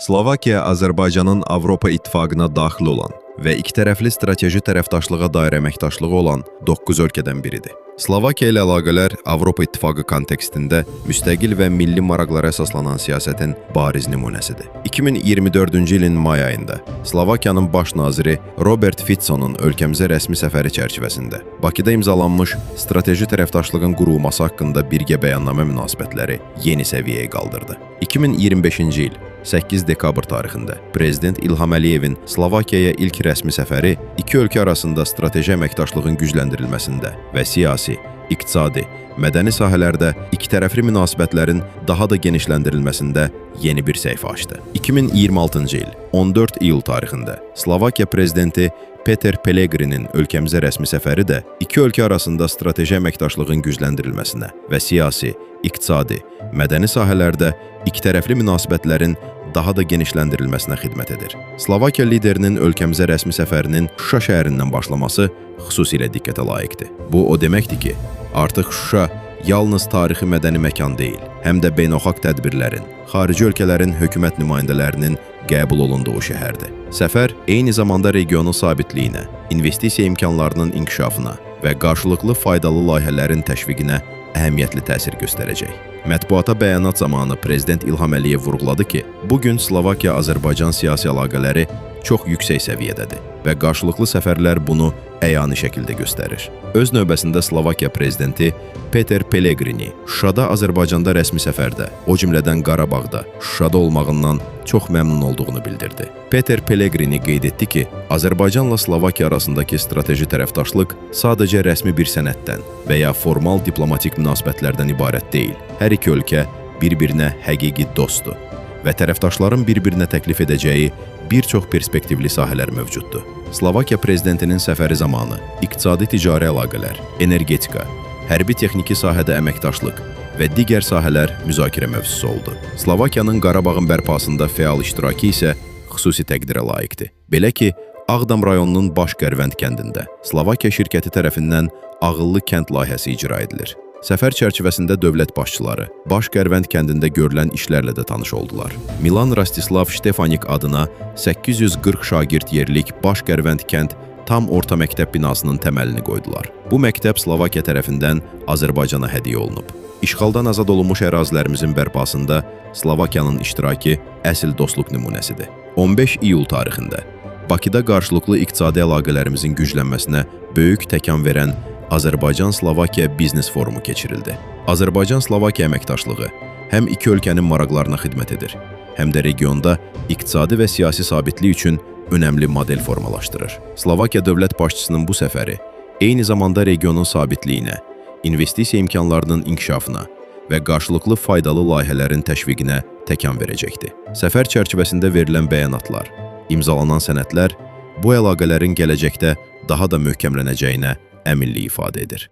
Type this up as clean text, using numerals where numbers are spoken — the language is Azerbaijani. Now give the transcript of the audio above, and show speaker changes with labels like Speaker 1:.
Speaker 1: Slovakiya Azərbaycanın Avropa İttifaqına daxil olan və ikitərəfli strateji tərəfdaşlığa dair əməkdaşlığı olan 9 ölkədən biridir. Slovakiya ilə əlaqələr Avropa İttifaqı kontekstində müstəqil və milli maraqlara əsaslanan siyasətin bariz nümunəsidir. 2024-cü ilin may ayında Slovakiyanın baş naziri Robert Ficco'nun ölkəmizə rəsmi səfəri çərçivəsində Bakıda imzalanmış strateji tərəfdaşlığın qurulması haqqında birgə bəyannamə münasibətləri yeni səviyyəyə qaldırdı. 2025-ci il 8 dekabr tarixində Prezident İlham Əliyevin Slovakiyaya ilk rəsmi səfəri iki ölkə arasında strateji əməkdaşlığın gücləndirilməsində və siyasi, iqtisadi, mədəni sahələrdə ikitərəfli münasibətlərin daha da genişləndirilməsində yeni bir səhifə açdı. 2026-cı il 14 iyul tarixində Slovakiya Prezidenti Peter Pellegrinin ölkəmizə rəsmi səfəri də iki ölkə arasında strateji əməkdaşlığın gücləndirilməsinə və siyasi, iqtisadi, mədəni sahələrdə ikitərəfli münasibətlərin daha da genişləndirilməsinə xidmət edir. Slovakiya liderinin ölkəmizə rəsmi səfərinin Şuşa şəhərindən başlaması xüsusilə diqqətə layiqdir. Bu o deməkdir ki, artıq Şuşa yalnız tarixi mədəni məkan deyil, həm də beynəlxalq tədbirlərin, xarici ölkələrin hökumət nümayəndələrinin qəbul olunduğu şəhərdir. Səfər eyni zamanda regionun sabitliyinə, investisiya imkanlarının inkişafına və qarşılıqlı faydalı layihələrin təşviqinə əhəmiyyətli təsir göstərəcək. Mətbuata bəyanat zamanı Prezident İlham Əliyev vurğuladı ki, bugün Slovakiya-Azərbaycan siyasi əlaqələri çox yüksək səviyyədədir və qarşılıqlı səfərlər bunu əyani şəkildə göstərir. Öz növbəsində Slovakiya Prezidenti Peter Pellegrini Şuşada Azərbaycanda rəsmi səfərdə, o cümlədən Qarabağda, Şuşada olmağından çox məmnun olduğunu bildirdi. Peter Pellegrini qeyd etdi ki, Azərbaycanla Slovakiya arasındakı strateji tərəfdaşlıq sadəcə rəsmi bir sənəddən və ya formal diplomatik münasibətlərdən ibarət deyil. Hər iki ölkə bir-birinə həqiqi dostdur və tərəfdaşların bir-birinə təklif edəcəyi bir çox perspektivli sahələr mövcuddur. Slovakiya prezidentinin səfəri zamanı iqtisadi-ticari əlaqələr, energetika, hərbi texniki sahədə əməkdaşlıq və digər sahələr müzakirə mövzusu oldu. Slovakiyanın Qarabağın bərpasında fəal iştirakı isə xüsusi təqdirə layiqdir. Belə ki, Ağdam rayonunun Baş-Qərvənd kəndində Slovakiya şirkəti tərəfindən ağıllı kənd layihəsi icra edilir. Səfər çərçivəsində dövlət başçıları Baş-Qərvənd kəndində görülən işlərlə də tanış oldular. Milan Rastislav Ştefanik adına 840 şagird yerlik Baş-Qərvənd kənd tam orta məktəb binasının təməlini qoydular. Bu məktəb Slovakiya tərəfindən Azərbaycana hədiyyə olunub. İşğaldan azad olunmuş ərazilərimizin bərpasında Slovakiyanın iştirakı əsl dostluq nümunəsidir. 15 iyul tarixində Bakıda qarşılıqlı iqtisadi əlaqələrimizin güclənməsinə böyük təkan verən Azərbaycan-Slovakiya Biznes Forumu keçirildi. Azərbaycan-Slovakiya əməkdaşlığı həm iki ölkənin maraqlarına xidmət edir, həm də regionda iqtisadi və siyasi sabitlik üçün önəmli model formalaşdırır. Slovakiya dövlət başçısının bu səfəri eyni zamanda regionun sabitliyinə, investisiya imkanlarının inkişafına və qarşılıqlı faydalı layihələrin təşviqinə təkan verəcəkdir. Səfər çərçivəsində verilən bəyanatlar, imzalanan sənədlər bu əlaqələrin gələcəkdə daha da möhkəmlənəcəyinə əminlik ifadə edir.